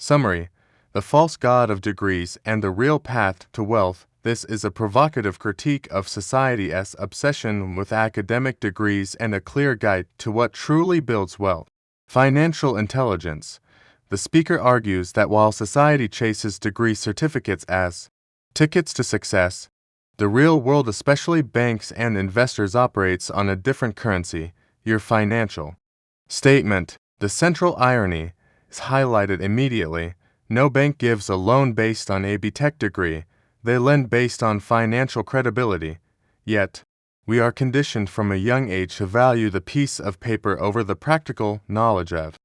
Summary: The false god of degrees and the real path to wealth. This is a provocative critique of society's obsession with academic degrees and a clear guide to what truly builds wealth. Financial intelligence. The speaker argues that while society chases degree certificates as tickets to success, the real world, especially banks and investors, operates on a different currency, your financial statement. The central irony is highlighted immediately. No bank gives a loan based on a B.Tech degree. They lend based on financial credibility. Yet, we are conditioned from a young age to value the piece of paper over the practical knowledge of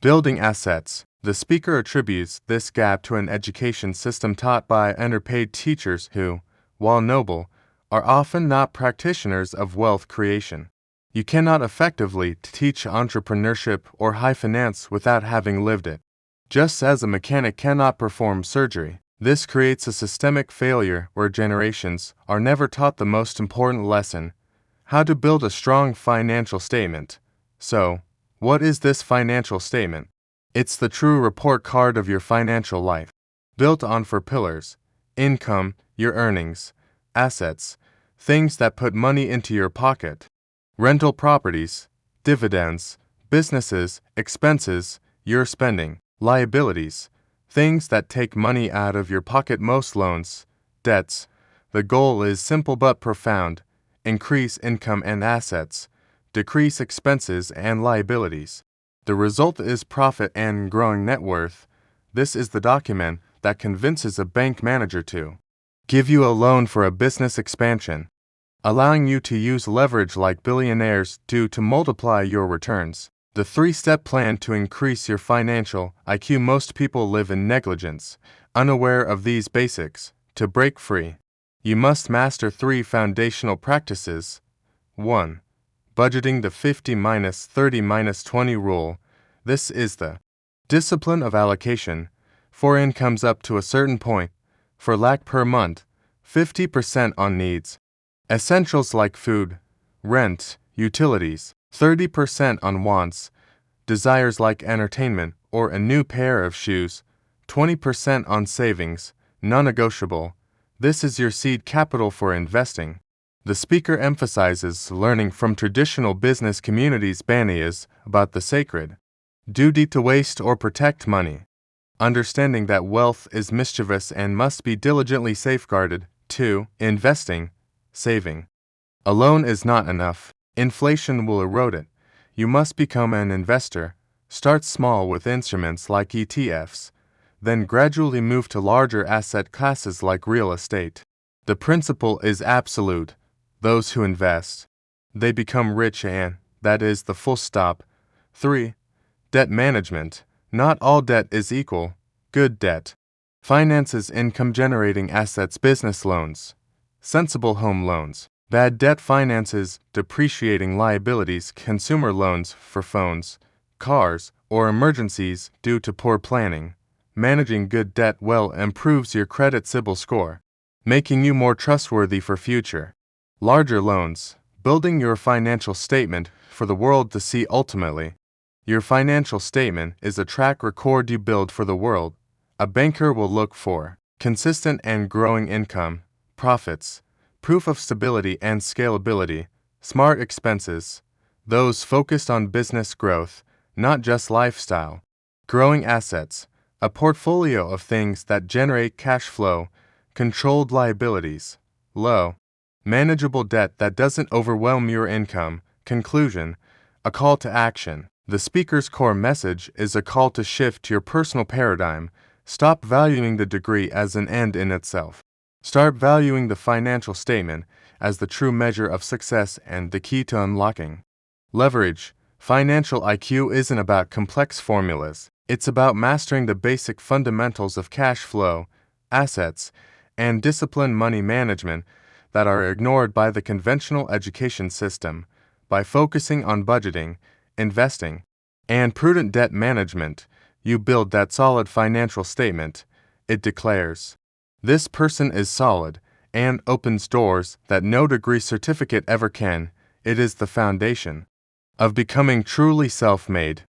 building assets. The speaker attributes this gap to an education system taught by underpaid teachers who, while noble, are often not practitioners of wealth creation. You cannot effectively teach entrepreneurship or high finance without having lived it. Just as a mechanic cannot perform surgery, this creates a systemic failure where generations are never taught the most important lesson: how to build a strong financial statement. So, what is this financial statement? It's the true report card of your financial life, built on 4 pillars: income, your earnings; assets, things that put money into your pocket; rental properties, dividends; businesses, expenses, your spending; liabilities, things that take money out of your pocket; most loans, debts. The goal is simple but profound: increase income and assets, decrease expenses and liabilities. The result is profit and growing net worth. This is the document that convinces a bank manager to give you a loan for a business expansion, allowing you to use leverage like billionaires do to multiply your returns. The 3-step plan to increase your financial IQ. Most people live in negligence, unaware of these basics. To break free, you must master 3 foundational practices. 1. Budgeting, the 50-30-20 rule. This is the discipline of allocation. For incomes up to a certain point, for lakh per month, 50% on needs, essentials like food, rent, utilities; 30% on wants, desires like entertainment or a new pair of shoes; 20% on savings, non-negotiable. This is your seed capital for investing. The speaker emphasizes learning from traditional business communities' baniyas about the sacred duty to waste or protect money, understanding that wealth is mischievous and must be diligently safeguarded. 2. Investing, saving alone is not enough. Inflation will erode it. You must become an investor. Start small with instruments like ETFs, then gradually move to larger asset classes like real estate. The principle is absolute. Those who invest, they become rich, and that is the full stop. 3. Debt management. Not all debt is equal. Good debt finances income-generating assets, business loans, sensible home loans. Bad debt finances depreciating liabilities, consumer loans for phones, cars, or emergencies due to poor planning. Managing good debt well improves your credit CIBIL score, making you more trustworthy for future larger loans. Building your financial statement for the world to see. Ultimately, your financial statement is a track record you build for the world. A banker will look for consistent and growing income, profits, proof of stability and scalability, smart expenses, those focused on business growth, not just lifestyle; growing assets, a portfolio of things that generate cash flow; controlled liabilities, low, manageable debt that doesn't overwhelm your income. Conclusion: a call to action. The speaker's core message is a call to shift your personal paradigm. Stop valuing the degree as an end in itself. Start valuing the financial statement as the true measure of success and the key to unlocking leverage. Financial IQ isn't about complex formulas. It's about mastering the basic fundamentals of cash flow, assets, and disciplined money management that are ignored by the conventional education system. By focusing on budgeting, investing, and prudent debt management, you build that solid financial statement. It declares, "This person is solid," and opens doors that no degree certificate ever can. It is the foundation of becoming truly self-made.